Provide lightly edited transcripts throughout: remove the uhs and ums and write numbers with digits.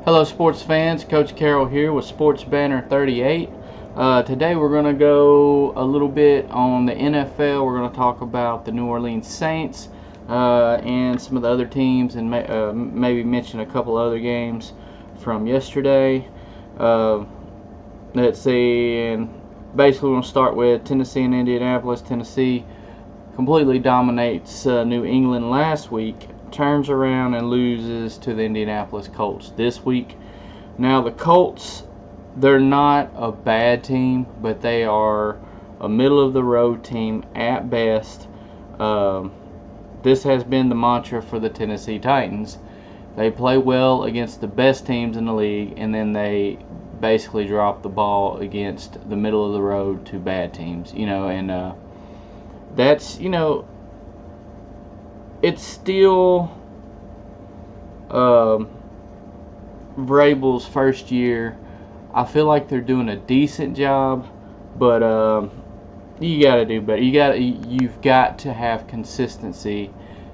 Hello sports fans, Coach Carroll here with Sports Banner 38. Today we're going to go a little bit on the NFL. We're going to talk about the New Orleans Saints and some of the other teams, and maybe mention a couple other games from yesterday. Let's see, and basically we're going to start with Tennessee and Indianapolis. Tennessee completely dominates New England last week, turns around and loses to the Indianapolis Colts this week. Now the Colts, they're not a bad team, but they are a middle of the road team at best. This has been the mantra for the Tennessee Titans. They play well against the best teams in the league, and then they basically drop the ball against the middle of the road to bad teams, and that's, it's still Vrabel's first year. I feel like they're doing a decent job, but you got to do better. You've got to have consistency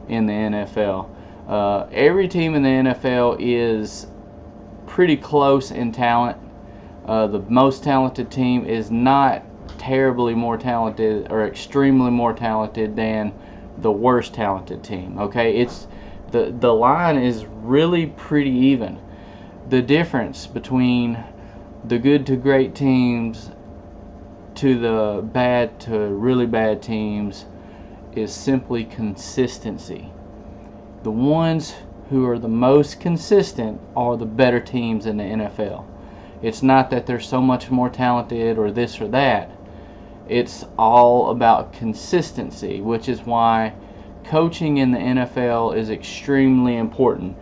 in the NFL. Every team in the NFL is pretty close in talent. The most talented team is not terribly more talented or extremely more talented than the worst talented team. Okay, it's the line is really pretty even. The difference between the good to great teams to the bad to really bad teams is simply consistency. The ones who are the most consistent are the better teams in the NFL. It's not that they're so much more talented or this or that. It's all about consistency, which is why coaching in the NFL is extremely important.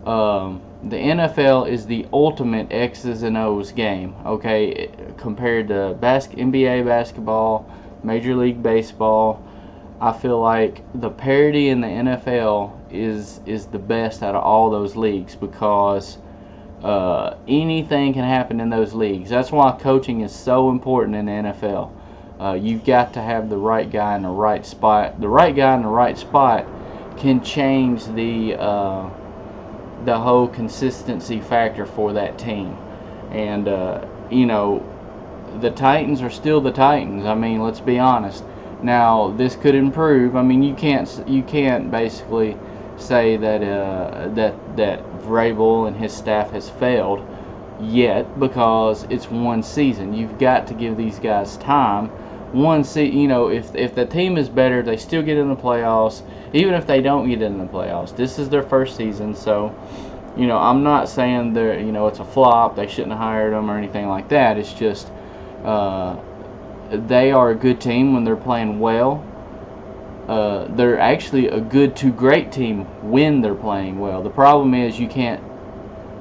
The NFL is the ultimate X's and O's game, okay, compared to NBA basketball, Major League Baseball. I feel like the parity in the NFL is the best out of all those leagues, because anything can happen in those leagues. That's why coaching is so important in the NFL. You've got to have the right guy in the right spot. The right guy in the right spot can change the whole consistency factor for that team. And the Titans are still the Titans. I mean, let's be honest. Now this could improve. I mean, you can't basically say that that Vrabel and his staff has failed yet, because it's one season. You've got to give these guys time. If the team is better, they still get in the playoffs. Even if they don't get in the playoffs, this is their first season. So, I'm not saying it's a flop. They shouldn't have hired them or anything like that. It's just they are a good team when they're playing well. They're actually a good to great team when they're playing well. The problem is you can't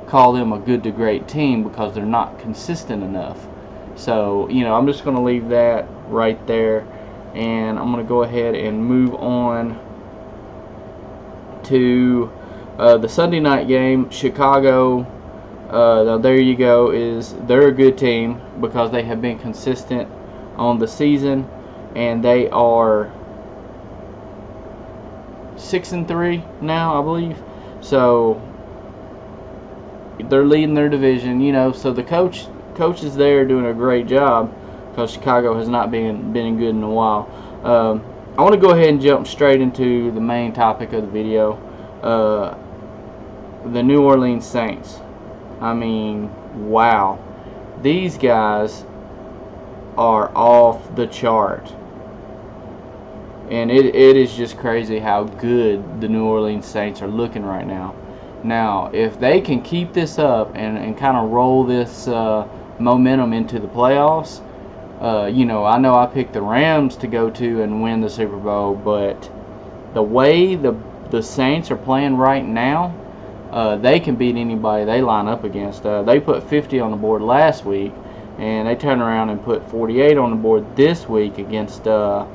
call them a good to great team because they're not consistent enough. So, I'm just going to leave that right there, and I'm going to go ahead and move on to the Sunday night game. Chicago, now there you go, they're a good team because they have been consistent on the season, and they are 6-3 now, I believe. So they're leading their division, so the coaches there are doing a great job, because Chicago has not been good in a while. I want to go ahead and jump straight into the main topic of the video, the New Orleans Saints. I mean, wow, these guys are off the chart, and it is just crazy how good the New Orleans Saints are looking right now. Now, if they can keep this up and kind of roll this momentum into the playoffs, I know I picked the Rams to go to and win the Super Bowl, but the way the Saints are playing right now, they can beat anybody they line up against. They put 50 on the board last week, and they turned around and put 48 on the board this week against the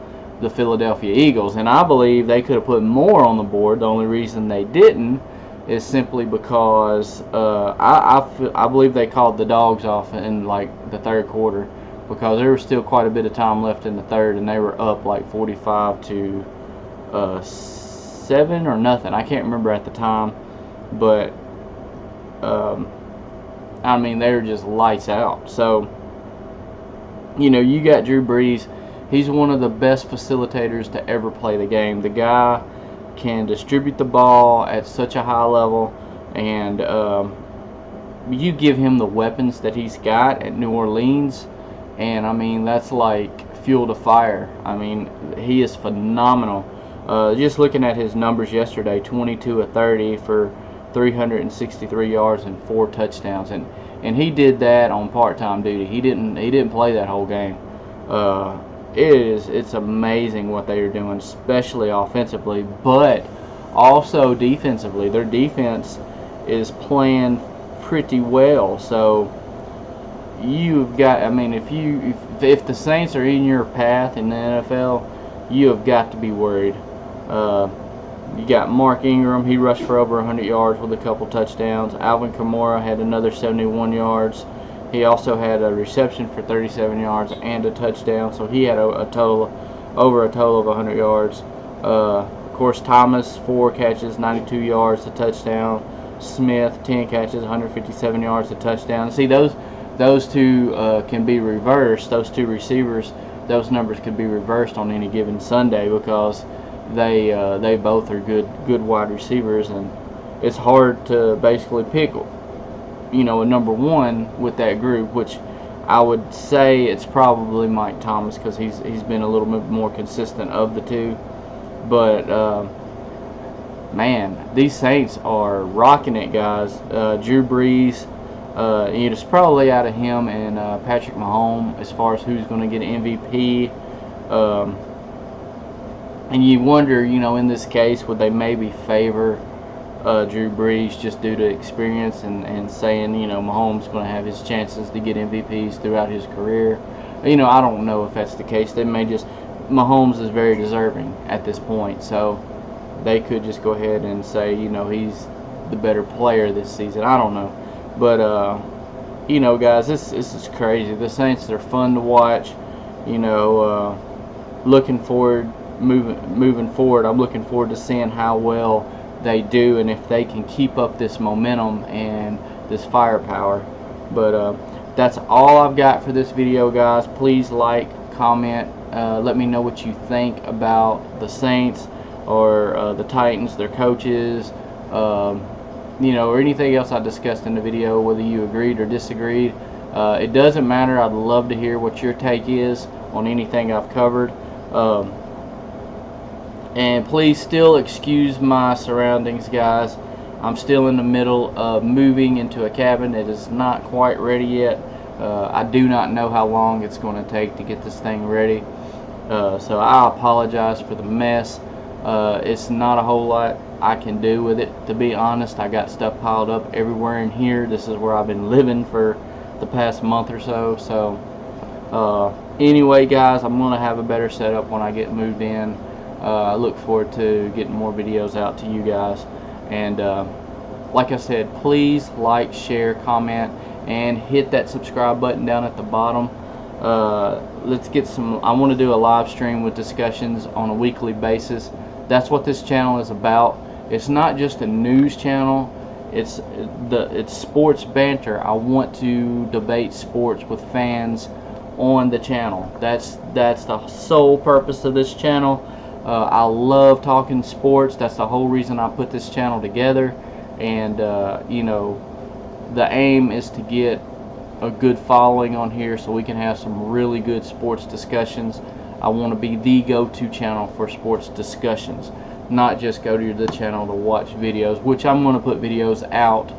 Philadelphia Eagles. And I believe they could have put more on the board. The only reason they didn't is simply because I believe they called the dogs off in like the third quarter, because there was still quite a bit of time left in the third, and they were up like 45-7 or nothing. I can't remember at the time, but I mean, they were just lights out. So, you know, you got Drew Brees. He's one of the best facilitators to ever play the game. The guy can distribute the ball at such a high level, and you give him the weapons that he's got at New Orleans, and I mean, that's like fuel to fire. I mean, he is phenomenal. Just looking at his numbers yesterday, 22 of 30 for 363 yards and 4 touchdowns, and he did that on part-time duty. He didn't play that whole game. It's amazing what they are doing, especially offensively, but also defensively. Their defense is playing pretty well. So you've got, I mean, if the Saints are in your path in the NFL, you have got to be worried. You got Mark Ingram. He rushed for over 100 yards with a couple touchdowns. Alvin Kamara had another 71 yards. He also had a reception for 37 yards and a touchdown, so he had over a total of 100 yards. Of course, Thomas, 4 catches, 92 yards, a touchdown. Smith, 10 catches, 157 yards, a touchdown. See, those two can be reversed. Those two receivers, those numbers could be reversed on any given Sunday, because they both are good wide receivers, and it's hard to basically pick, you know, a number one with that group, which I would say it's probably Mike Thomas, because he's been a little bit more consistent of the two. But man, these Saints are rocking it, guys. Drew Brees, it's probably out of him and Patrick Mahomes as far as who's going to get an MVP. And you wonder, you know, in this case, would they maybe favor Drew Brees just due to experience, and saying, you know, Mahomes going to have his chances to get MVPs throughout his career. You know, I don't know if that's the case. They may just, Mahomes is very deserving at this point, so they could just go ahead and say, you know, he's the better player this season. I don't know. But, you know, guys, this is crazy. The Saints are fun to watch. You know, looking forward, moving forward, I'm looking forward to seeing how well they do, and if they can keep up this momentum and this firepower. But that's all I've got for this video, guys. Please like, comment, let me know what you think about the Saints or the Titans, their coaches, you know, or anything else I discussed in the video, whether you agreed or disagreed. It doesn't matter. I'd love to hear what your take is on anything I've covered. And please still excuse my surroundings, guys. I'm still in the middle of moving into a cabin. It is not quite ready yet. I do not know how long it's going to take to get this thing ready. So I apologize for the mess. It's not a whole lot I can do with it, to be honest. I got stuff piled up everywhere in here. This is where I've been living for the past month or so. So anyway, guys, I'm going to have a better setup when I get moved in. I look forward to getting more videos out to you guys. And like I said, please like, share, comment, and hit that subscribe button down at the bottom. Let's get some, I want to do a live stream with discussions on a weekly basis. That's what this channel is about. It's not just a news channel. It's sports banter. I want to debate sports with fans on the channel. That's the sole purpose of this channel. I love talking sports. That's the whole reason I put this channel together. And you know, the aim is to get a good following on here so we can have some really good sports discussions. I want to be the go-to channel for sports discussions, not just go to the channel to watch videos, which I'm going to put videos out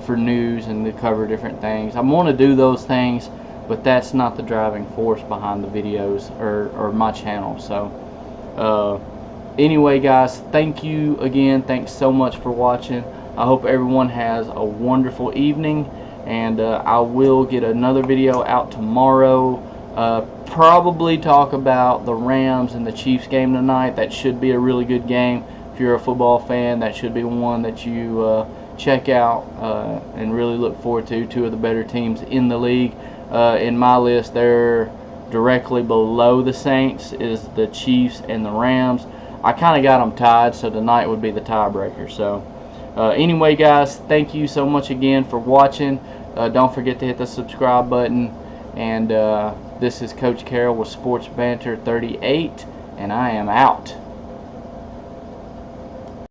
for news and to cover different things. I'm going to do those things, but that's not the driving force behind the videos or my channel. So anyway, guys, thank you again. Thanks so much for watching. I hope everyone has a wonderful evening, and I will get another video out tomorrow. Probably talk about the Rams and the Chiefs game tonight. That should be a really good game. If you're a football fan, that should be one that you check out and really look forward to. Two of the better teams in the league. In my list, they're directly below the Saints is the Chiefs and the Rams. I kind of got them tied, so tonight would be the tiebreaker. So anyway, guys, thank you so much again for watching. Don't forget to hit the subscribe button. And this is Coach Carroll with Sports Banter 38, and I am out.